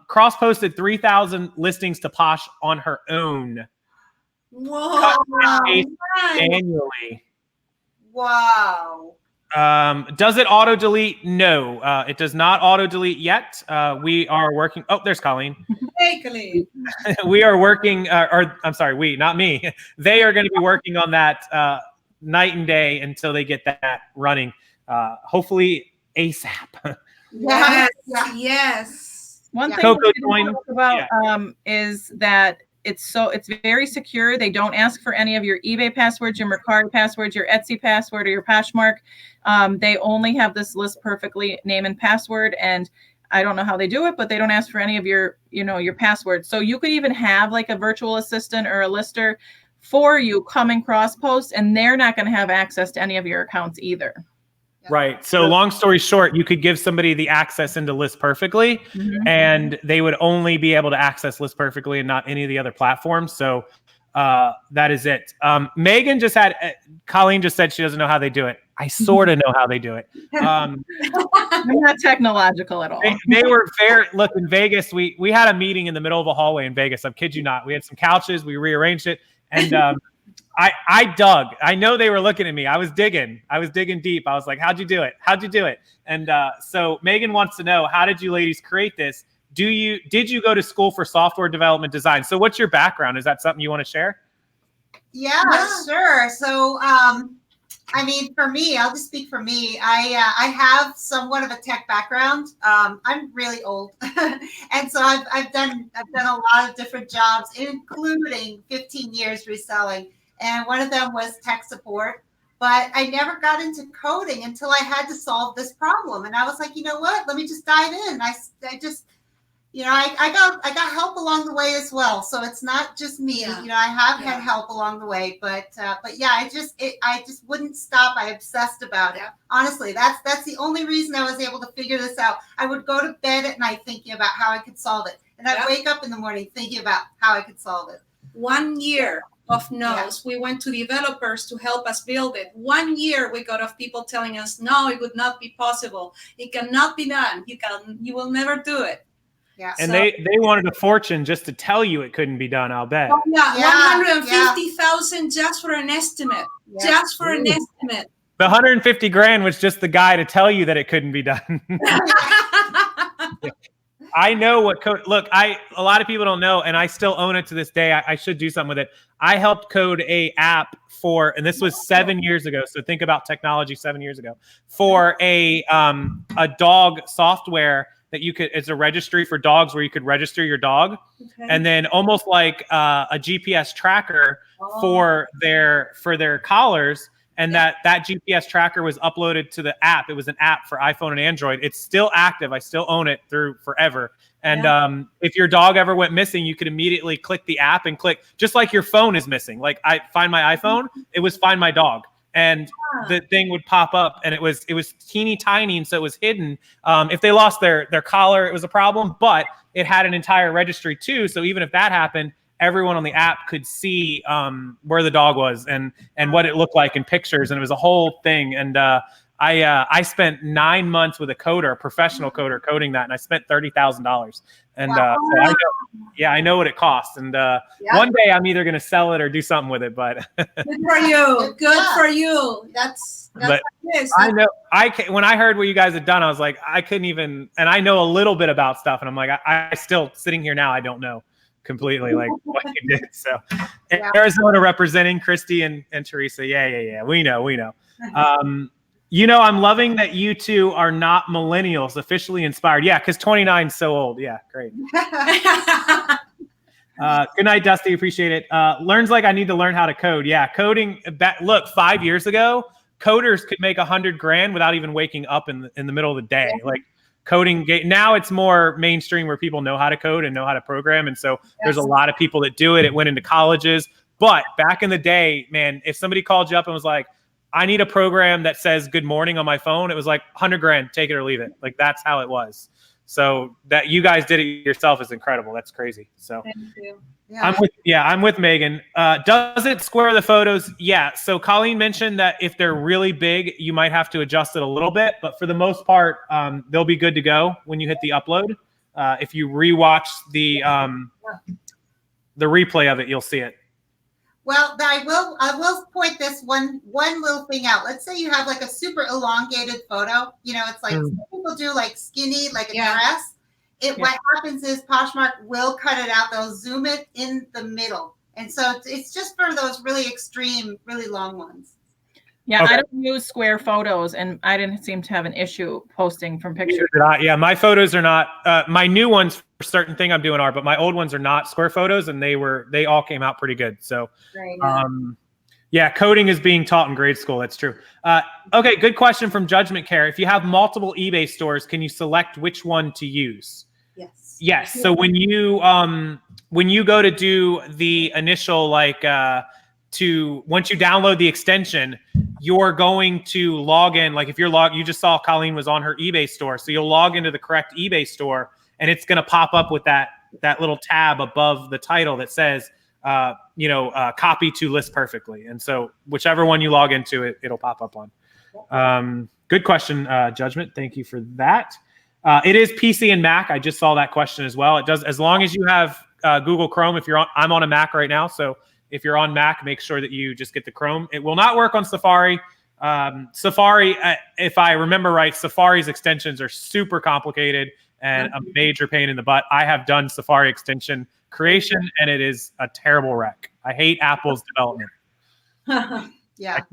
Cross posted 3,000 listings to Posh on her own. Whoa. Annually. Wow. Does it auto delete? No, it does not auto delete yet. We are working. Oh, there's Colleen. Hey, Colleen. We are working, I'm sorry, not me. They are going to be working on that night and day until they get that running. Hopefully ASAP. Yes. One thing Coco we didn't talk about is that it's very secure. They don't ask for any of your eBay passwords, your Mercari passwords, your Etsy password, or your Poshmark. They only have this List Perfectly name and password, and I don't know how they do it, but they don't ask for any of your passwords. So you could even have like a virtual assistant or a lister for you come and cross post, and they're not going to have access to any of your accounts either. Right. So long story short, you could give somebody the access into List Perfectly, and they would only be able to access List Perfectly and not any of the other platforms. So that is it. Megan Colleen just said she doesn't know how they do it. I sort of know how they do it. I'm not technological at all. They were look, in Vegas, we had a meeting in the middle of a hallway in Vegas. I kid you not. We had some couches. We rearranged it. And I dug. I know they were looking at me. I was digging deep. I was like, how'd you do it? How'd you do it? And so Megan wants to know, how did you ladies create this? Did you go to school for software development design? So what's your background? Is that something you want to share? Yeah, sure. So, I mean, for me, I'll just speak for me. I have somewhat of a tech background. I'm really old, and so I've done a lot of different jobs, including 15 years reselling. And one of them was tech support, but I never got into coding until I had to solve this problem. And I was like, you know what? Let me just dive in. I just, I got help along the way as well. So it's not just me. Yeah. I have had help along the way, but yeah, I just wouldn't stop. I obsessed about it. Honestly, that's the only reason I was able to figure this out. I would go to bed at night thinking about how I could solve it, and I'd wake up in the morning thinking about how I could solve it. 1 year of no's. We went to developers to help us build it. 1 year we got of people telling us, no, it would not be possible. It cannot be done. You will never do it. Yeah. And they wanted a fortune just to tell you it couldn't be done, I'll bet. Oh, yeah. 150,000 just for an estimate. Yeah. Just for an estimate. The 150 grand was just the guy to tell you that it couldn't be done. I know what code. Look, a lot of people don't know, and I still own it to this day. I should do something with it. I helped code a app for, and this was 7 years ago. So think about technology 7 years ago, for a dog software that you could. It's a registry for dogs where you could register your dog, and then almost like a GPS tracker for their collars. And that GPS tracker was uploaded to the app. It was an app for iPhone and Android. It's still active. I still own it through forever. And if your dog ever went missing, you could immediately click the app and click, just like your phone is missing. Like I find my iPhone, it was find my dog. And the thing would pop up, and it was teeny tiny, and so it was hidden. If they lost their collar, it was a problem, but it had an entire registry too. So even if that happened, everyone on the app could see where the dog was and what it looked like in pictures, and it was a whole thing. And I spent 9 months with a professional coder, coding that, and I spent $30,000. And so I know what it costs. And one day I'm either going to sell it or do something with it. But good for you. Good for you. That's but I know when I heard what you guys had done, I was like, I couldn't even. And I know a little bit about stuff, and I'm like, I still sitting here now, I don't know completely like what you did. So Arizona representing Christy and Teresa. Yeah. We know. I'm loving that you two are not millennials, officially inspired. Yeah, because 29 is so old. Yeah, great. Good night, Dusty. Appreciate it. Learns like I need to learn how to code. Yeah, coding. Look, 5 years ago, coders could make $100,000 without even waking up in the middle of the day. Like coding. Now it's more mainstream where people know how to code and know how to program, and so there's a lot of people that do it. It went into colleges, but back in the day, man, if somebody called you up and was like, I need a program that says good morning on my phone, it was like $100,000, take it or leave it. Like that's how it was. So that you guys did it yourself is incredible. That's crazy. So thank you. I'm with Megan. Does it square the photos? Yeah. So Colleen mentioned that if they're really big, you might have to adjust it a little bit, but for the most part, they'll be good to go when you hit the upload. If you rewatch the replay of it, you'll see it. Well, I will point this one little thing out. Let's say you have like a super elongated photo. It's like some people do like skinny, like a dress. What happens is Poshmark will cut it out. They'll zoom it in the middle. And so it's just for those really extreme, really long ones. Yeah, okay. I don't use square photos, and I didn't seem to have an issue posting from pictures. Yeah, my photos are not. My new ones for certain thing I'm doing are, but my old ones are not square photos, and they all came out pretty good. So, coding is being taught in grade school. That's true. Okay, good question from Judgment Care. If you have multiple eBay stores, can you select which one to use? Yes. So when you go to do the initial once you download the extension, you're going to log in. Like if you just saw Colleen was on her eBay store. So you'll log into the correct eBay store, and it's going to pop up with that little tab above the title that says, copy to list perfectly. And so whichever one you log into, it'll pop up on. Good question, Judgment. Thank you for that. It is PC and Mac. I just saw that question as well. It does, as long as you have Google Chrome. I'm on a Mac right now. So if you're on Mac, make sure that you just get the Chrome. It will not work on Safari. Safari, if I remember right, Safari's extensions are super complicated and a major pain in the butt. I have done Safari extension creation, and it is a terrible wreck. I hate Apple's development. I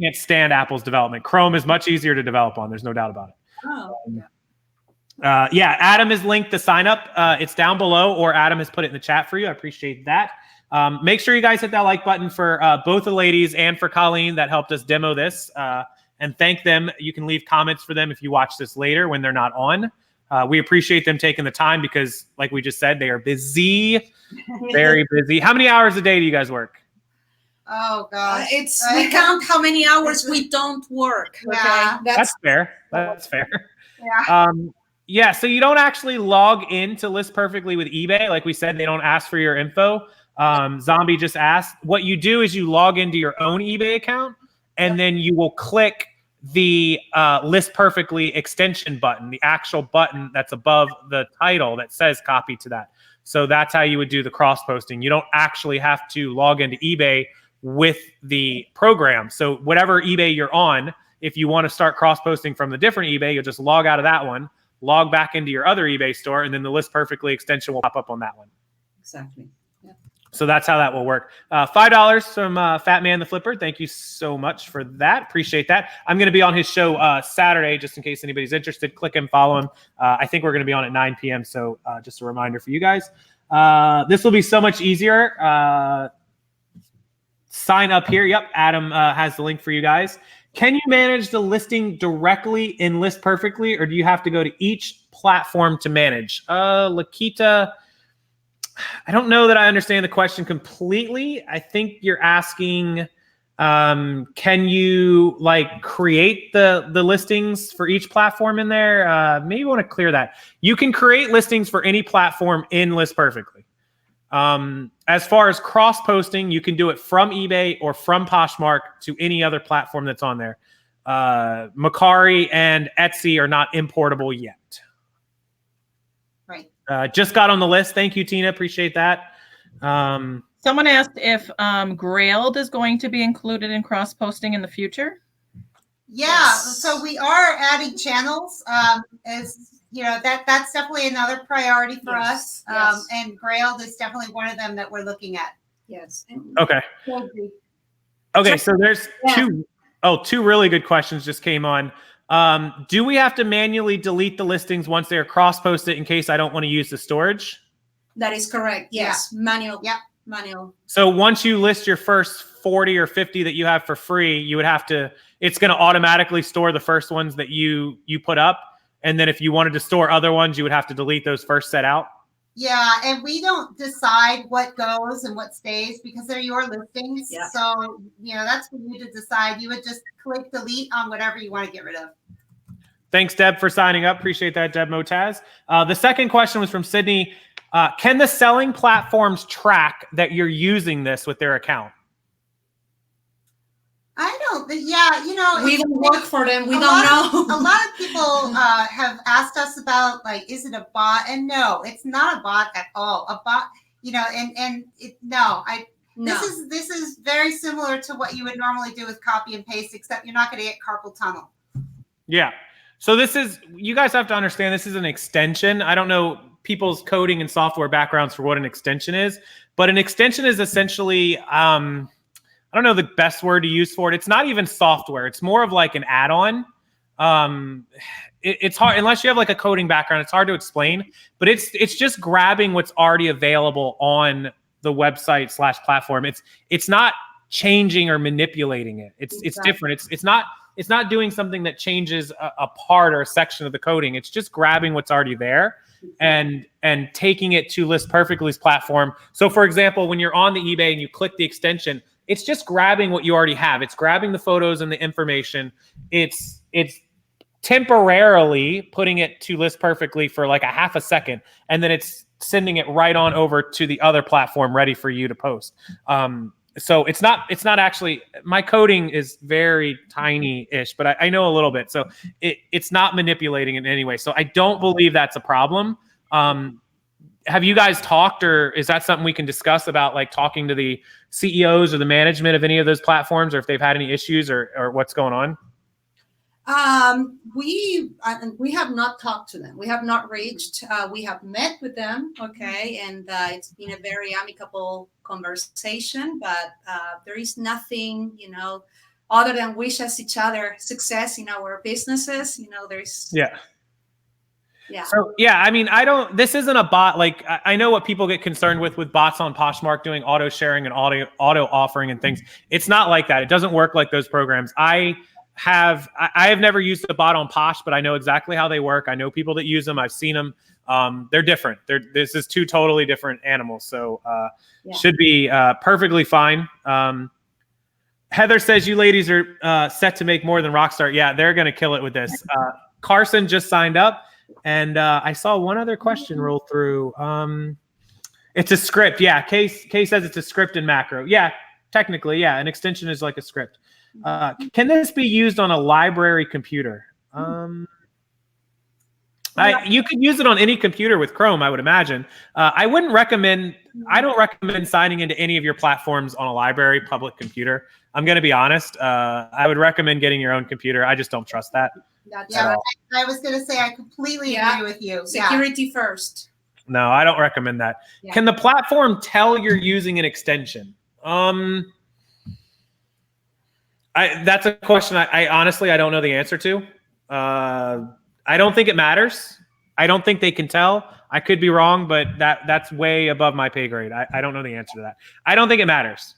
can't stand Apple's development. Chrome is much easier to develop on. There's no doubt about it. Adam has linked the sign up. It's down below, or Adam has put it in the chat for you. I appreciate that. Make sure you guys hit that like button for both the ladies and for Colleen that helped us demo this, and thank them. You can leave comments for them if you watch this later when they're not on. We appreciate them taking the time because, like we just said, they are busy, very busy. How many hours a day do you guys work? Oh gosh, we count how many hours we don't work. Yeah, okay? That's fair. That's fair. Yeah. So you don't actually log in to List Perfectly with eBay. Like we said, they don't ask for your info. Zombie just asked. What you do is you log into your own eBay account, and then you will click the List Perfectly extension button, the actual button that's above the title that says copy to that. So that's how you would do the cross posting. You don't actually have to log into eBay with the program. So whatever eBay you're on, if you want to start cross posting from the different eBay, you'll just log out of that one, log back into your other eBay store, and then the List Perfectly extension will pop up on that one. Exactly. Yeah. So that's how that will work. $5 from Fat Man the Flipper. Thank you so much for that. Appreciate that. I'm going to be on his show Saturday, just in case anybody's interested. Click him, follow him. I think we're going to be on at 9 p.m. So just a reminder for you guys. This will be so much easier. Sign up here. Yep, Adam has the link for you guys. Can you manage the listing directly in List Perfectly, or do you have to go to each platform to manage? Lakita, I don't know that I understand the question completely. I think you're asking, can you like create the listings for each platform in there? Maybe you want to clear that. You can create listings for any platform in List Perfectly. As far as cross posting, you can do it from eBay or from Poshmark to any other platform that's on there. Mercari and Etsy are not importable yet. Right. Just got on the list. Thank you, Tina. Appreciate that. Someone asked if Grailed is going to be included in cross posting in the future. Yeah, Yes. so we are adding channels. As you know, that's definitely another priority for us. Yes. And Grailed is definitely one of them that we're looking at. Yes. Okay. Okay. So there's two really good questions just came on. Do we have to manually delete the listings once they're cross-posted in case I don't want to use the storage? That is correct. Yes. Manual. Yep. Manual. So once you list your first 40 or 50 that you have for free, you would have to, it's going to automatically store the first ones that you put up. And then if you wanted to store other ones, you would have to delete those first set out. Yeah, and we don't decide what goes and what stays because they're your listings. Yeah. So, you know, that's for you to decide. You would just click delete on whatever you want to get rid of. Thanks, Deb, for signing up. Appreciate that, Deb Motaz. The second question was from Sydney. Can the selling platforms track that you're using this with their account? I don't, yeah, you know. We don't work for them. We don't know. A lot of people have asked us about, like, is it a bot? And no, it's not a bot at all. A bot, you know, no. This is very similar to what you would normally do with copy and paste, except you're not going to get carpal tunnel. Yeah. So this is, you guys have to understand, this is an extension. I don't know people's coding and software backgrounds for what an extension is, but an extension is essentially, I don't know the best word to use for it. It's not even software. It's more of like an add-on. It's hard, unless you have like a coding background, it's hard to explain, but it's just grabbing what's already available on the website / platform. It's not changing or manipulating it. It's different. It's not doing something that changes a part or a section of the coding. It's just grabbing what's already there and taking it to List Perfectly's platform. So for example, when you're on the eBay and you click the extension, it's just grabbing what you already have. It's grabbing the photos and the information. It's temporarily putting it to List Perfectly for like a half a second, and then it's sending it right on over to the other platform ready for you to post. So it's not actually, my coding is very tiny-ish, but I know a little bit. So it's not manipulating in any way. So I don't believe that's a problem. Have you guys talked, or is that something we can discuss about, like talking to the CEOs or the management of any of those platforms, or if they've had any issues or what's going on? We have not talked to them. We have not reached. We have met with them, okay, and it's been a very amicable conversation. But there is nothing, you know, other than wish us each other success in our businesses. You know, there's Yeah. So yeah, I mean, this isn't a bot. Like I know what people get concerned with bots on Poshmark doing auto sharing and auto offering and things. It's not like that. It doesn't work like those programs. I have never used a bot on Posh, but I know exactly how they work. I know people that use them. I've seen them. They're different. This is two totally different animals. So should be perfectly fine. Heather says you ladies are set to make more than Rockstar. Yeah, they're going to kill it with this. Carson just signed up. And I saw one other question roll through. It's a script. Yeah, Kay says it's a script in macro. Yeah, technically, yeah. An extension is like a script. Can this be used on a library computer? You could use it on any computer with Chrome, I would imagine. I don't recommend signing into any of your platforms on a library public computer. I'm going to be honest. I would recommend getting your own computer. I just don't trust that. That's Yeah, right. I was going to say I completely agree with you. Security first. No, I don't recommend that. Yeah. Can the platform tell you're using an extension? That's a question I honestly I don't know the answer to. I don't think it matters. I don't think they can tell. I could be wrong, but that's way above my pay grade. I don't know the answer to that. I don't think it matters.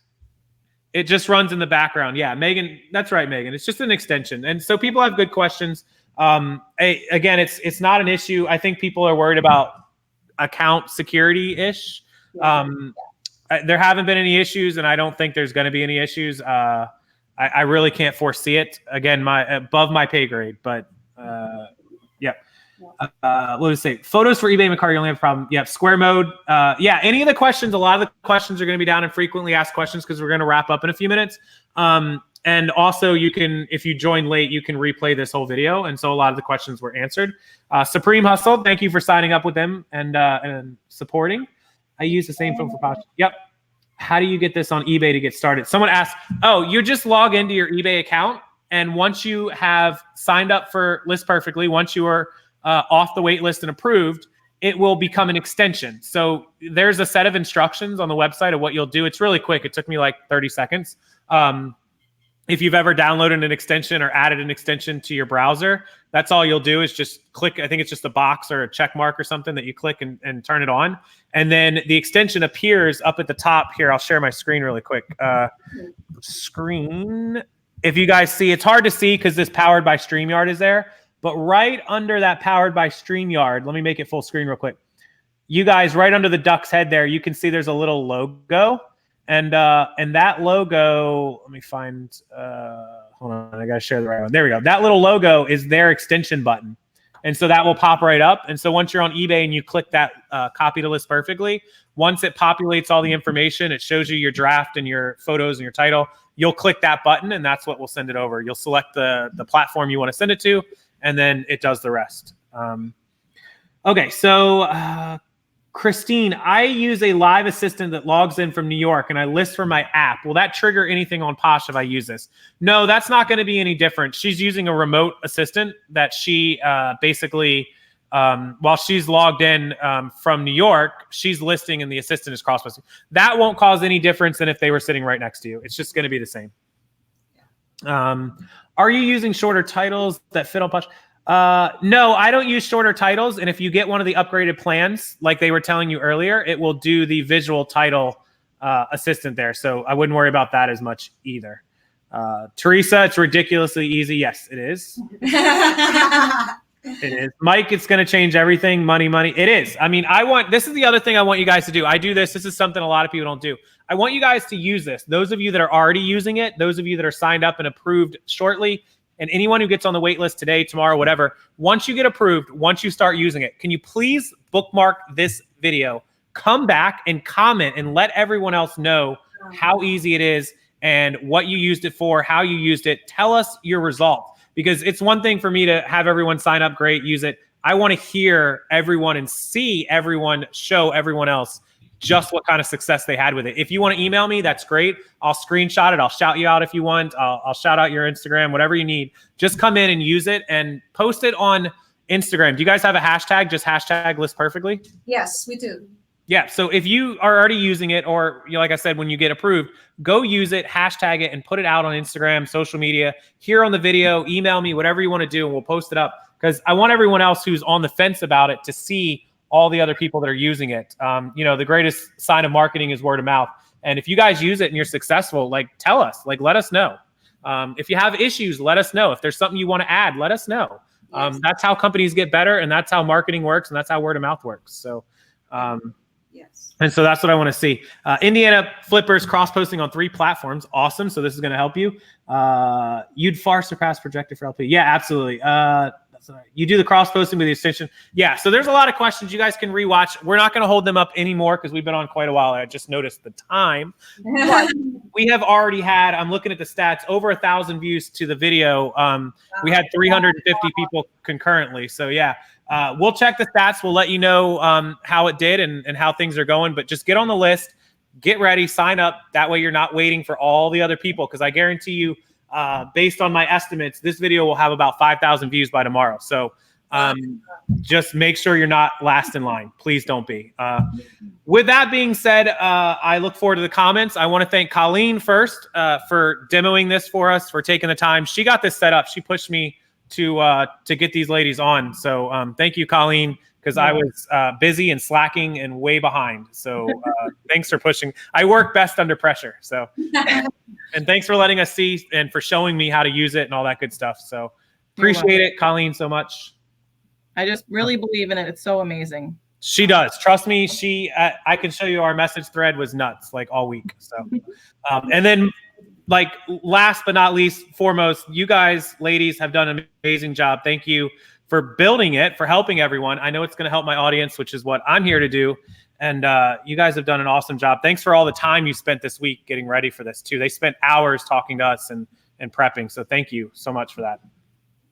It just runs in the background. Yeah, Megan, that's right, Megan. It's just an extension. And so people have good questions. Again, it's not an issue. I think people are worried about account security-ish. There haven't been any issues, and I don't think there's going to be any issues. I really can't foresee it. Again, above my pay grade, but yeah. What did I say? Photos for eBay and Mercari only have a problem. Yeah, square mode. Yeah, any of the questions, a lot of the questions are going to be down in frequently asked questions because we're going to wrap up in a few minutes. And also you can, if you join late, you can replay this whole video. And so a lot of the questions were answered. Supreme Hustle, thank you for signing up with them and supporting. I use the same phone for Posh. Yep. How do you get this on eBay to get started? Someone asked, oh, you just log into your eBay account. And once you have signed up for List Perfectly, once you are off the wait list and approved, it will become an extension. So there's a set of instructions on the website of what you'll do. It's really quick. It took me like 30 seconds. If you've ever downloaded an extension or added an extension to your browser, that's all you'll do is just click. I think it's just a box or a check mark or something that you click and turn it on. And then the extension appears up at the top here. I'll share my screen really quick. Screen. If you guys see, it's hard to see because this powered by StreamYard is there. But right under that powered by StreamYard, let me make it full screen real quick. You guys, right under the duck's head there, you can see there's a little logo. And that logo, let me find, hold on, I got to share the right one. There we go. That little logo is their extension button. And so that will pop right up. And so once you're on eBay and you click that copy to list perfectly, once it populates all the information, it shows you your draft and your photos and your title, you'll click that button and that's what will send it over. You'll select the platform you want to send it to, and then it does the rest. Okay, so Christine, I use a live assistant that logs in from New York and I list from my app. Will that trigger anything on Posh if I use this? No, that's not going to be any different. She's using a remote assistant that she basically, while she's logged in from New York, she's listing and the assistant is cross-posting. That won't cause any difference than if they were sitting right next to you. It's just going to be the same. Are you using shorter titles that fit on Posh? No, I don't use shorter titles. And if you get one of the upgraded plans, like they were telling you earlier, it will do the visual title assistant there. So I wouldn't worry about that as much either. Teresa, it's ridiculously easy. Yes, it is. It is. Mike, it's going to change everything. Money. It is. I mean, this is the other thing I want you guys to do. I do this. This is something a lot of people don't do. I want you guys to use this. Those of you that are already using it, those of you that are signed up and approved shortly, and anyone who gets on the wait list today, tomorrow, whatever, once you get approved, once you start using it, can you please bookmark this video, come back and comment and let everyone else know how easy it is and what you used it for, how you used it. Tell us your result, because it's one thing for me to have everyone sign up, great, use it. I want to hear everyone and see everyone show everyone else just what kind of success they had with it. If you want to email me, that's great. I'll screenshot it. I'll shout you out if you want. I'll shout out your Instagram, whatever you need. Just come in and use it and post it on Instagram. Do you guys have a hashtag? Just hashtag list perfectly? Yes, we do. Yeah. So if you are already using it, or like I said, when you get approved, go use it, hashtag it, and put it out on Instagram, social media, here on the video, email me, whatever you want to do, and we'll post it up. Because I want everyone else who's on the fence about it to see all the other people that are using it. The greatest sign of marketing is word of mouth. And if you guys use it and you're successful, tell us, let us know. If you have issues, let us know. If there's something you want to add, let us know. Yes. That's how companies get better, and that's how marketing works, and that's how word of mouth works. So, yes. And so that's what I want to see. Indiana Flippers cross-posting on 3 platforms. Awesome. So this is going to help you. You'd far surpass projected for LP. Yeah, absolutely. You do the cross-posting with the extension. Yeah, so there's a lot of questions you guys can rewatch. We're not going to hold them up anymore because we've been on quite a while. I just noticed the time. But we have already had, I'm looking at the stats, over 1,000 views to the video. We had 350 people concurrently. So yeah, we'll check the stats. We'll let you know how it did and how things are going. But just get on the list, get ready, sign up. That way you're not waiting for all the other people, because I guarantee you, based on my estimates, this video will have about 5,000 views by tomorrow. So just make sure you're not last in line. Please don't be. With that being said, I look forward to the comments. I want to thank Colleen first for demoing this for us, for taking the time. She got this set up. She pushed me to get these ladies on. So thank you, Colleen, because I was busy and slacking and way behind. So thanks for pushing. I work best under pressure. So and thanks for letting us see and for showing me how to use it and all that good stuff. So appreciate it, Colleen, so much. I just really believe in it. It's so amazing. She does. Trust me. I can show you our message thread was nuts like all week. So, and then like last but not least, foremost, you guys, ladies, have done an amazing job. Thank you for building it, for helping everyone. I know it's going to help my audience, which is what I'm here to do. And you guys have done an awesome job. Thanks for all the time you spent this week getting ready for this too. They spent hours talking to us and prepping. So thank you so much for that.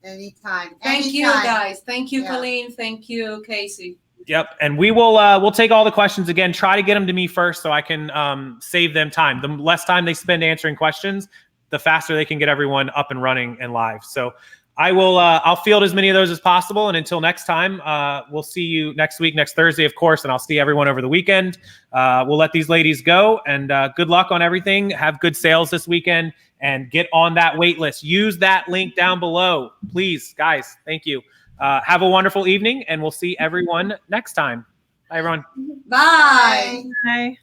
Anytime. Thank you, guys. Thank you, Colleen. Thank you, Casey. Yep. And we will we'll take all the questions again. Try to get them to me first so I can save them time. The less time they spend answering questions, the faster they can get everyone up and running and live. So I will I'll field as many of those as possible. And until next time, we'll see you next week, next Thursday, of course, and I'll see everyone over the weekend. We'll let these ladies go, and good luck on everything. Have good sales this weekend and get on that wait list. Use that link down below, please, guys. Thank you. Have a wonderful evening, and we'll see everyone next time. Bye, everyone. Bye. Bye.